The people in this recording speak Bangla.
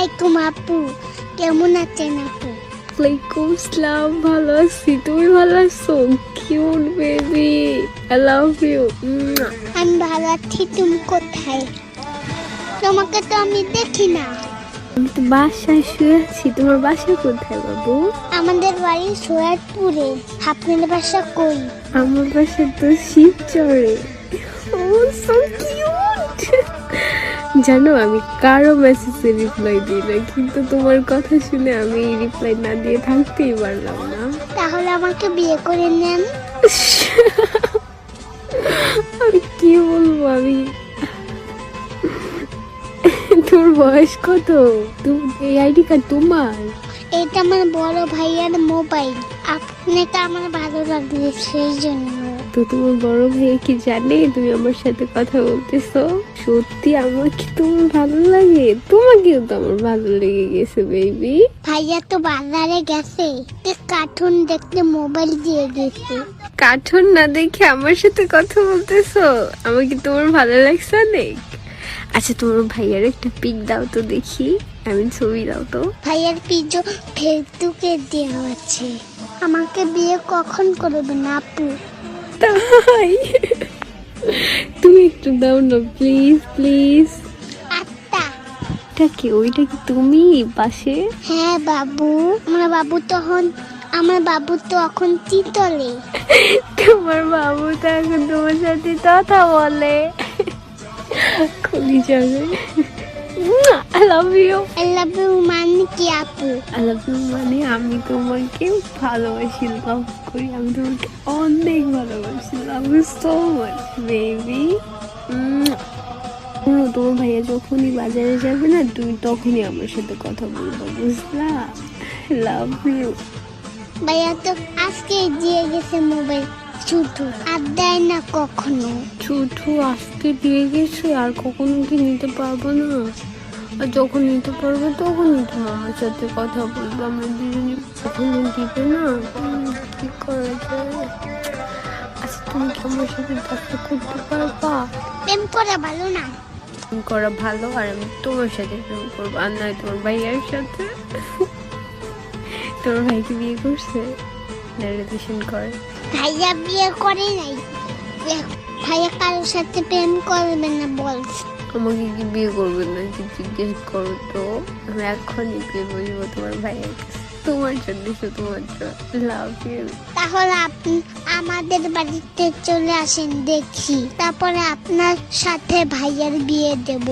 আলাইকুম আপু, কেমন আছেন আপু? ওয়ালাইকুম আসসালাম, ভালো আছি। তুমি ভালো আছো? Cute baby, I love you. আমি ভালো আছি। তুমি কোথায়? তোমাকে তো আমি দেখি না। আমি তো বাসায় শুয়ে আছি। তোমার বাসা কোথায় বাবু? আমাদের বাড়ি সৈয়দপুরে। আপনার বাসা কই? আমার বাসা তো শিবচরে। ও সো কিউট। জানো আমি কারো মেসেজে রিপ্লাই দিই না, কিন্তু তোমার কথা শুনে আমি রিপ্লাই না দিয়ে থাকতেই পারলাম না। তাহলে আমাকে বিয়ে করে নেন। আমি কি বলবো, আমি তোর বয়স কত? এই আইডি কার্ড তোমার? এটা আমার বড় ভাইয়ার মোবাইল। আপনাকে আমার ভালো লাগছে সেই জন্য। তো তোমার বড় ভাই কি জানে তুমি আমার সাথে কথা বলতেছো? সত্যি আমার কি তোমার ভালো লাগে? তোমাকেও তো আমার ভালো লেগে গেছে বেবি। ভাইয়া তো বাজারে গেছে, কার্টুন দেখতে মোবাইল দিয়ে গেছে। কার্টুন না দেখে আমার সাথে কথা বলতেছো? আমার কি তোমার ভালো লাগছে অনেক? আচ্ছা তোমার ভাইয়ার একটা পিক দাও তো দেখি, আমি ছবি দাও তো। ভাইয়ার পিজো ফেসবুকে দেওয়া আছে। আমাকে বিয়ে কখন করবেন আপু? তাই তুমি একটু দাও না প্লিজ প্লিজ। আত্মা। এটা কি? ওইটা কি তুমি পাশে? হ্যাঁ বাবু, আমার বাবু তো এখন তিতলে। তোমার বাবু তো এখন তোমার সাথে কথা বলে। খুলি যাবে। I love you. I love you মানে কি আপু? আই লাভ ইউ মানে আমি তোমাকে ভালোবাসি, লাভ করি। আমি তোমাকে অনেক ভালোবাসি। Love you so much baby. তোমার ভাইয়া যখনই বাজারে যাবে না, তুমি তখনই আমার সাথে কথা বলবো, বুঝলা? Love you. ভাইয়া তো আজকে দিয়ে গেছে মোবাইল, শুধু আর দেয় না কখনো। ছুটু আজকে দিয়ে গেছে, আর কখনো কি নিতে পারবো না? আর যখন নিতে পারবো তখনই তো আমার সাথে কথা বলবো। আমরা দুজনে কখনো দিবে না। কি করা যায়? আচ্ছা তুমি কি আমার সাথে দেখা করতে পারবা? প্রেম করা ভালো না। প্রেম করা ভালো, আর আমি তোমার সাথে প্রেম করবো, আর নয় তোমার ভাইয়ের সাথে। তোমার ভাইকে বিয়ে করছে না রিলেশন করে? ভাইয়া বিয়ে করে নাই। ভাইয়া কারোর সাথে প্রেম করবে না বলছে। আমাকে কি বিয়ে করবে না কি জিজ্ঞেস করো তো? আমি এখনই বিয়ে বলবো তোমার ভাইয়ের কাছে, তোমার জন্য, শুধুমাত্র। Love you. তাহলে আপনি আমাদের বাড়িতে চলে আসেন দেখি, তারপরে আপনার সাথে ভাইয়ার বিয়ে দেব।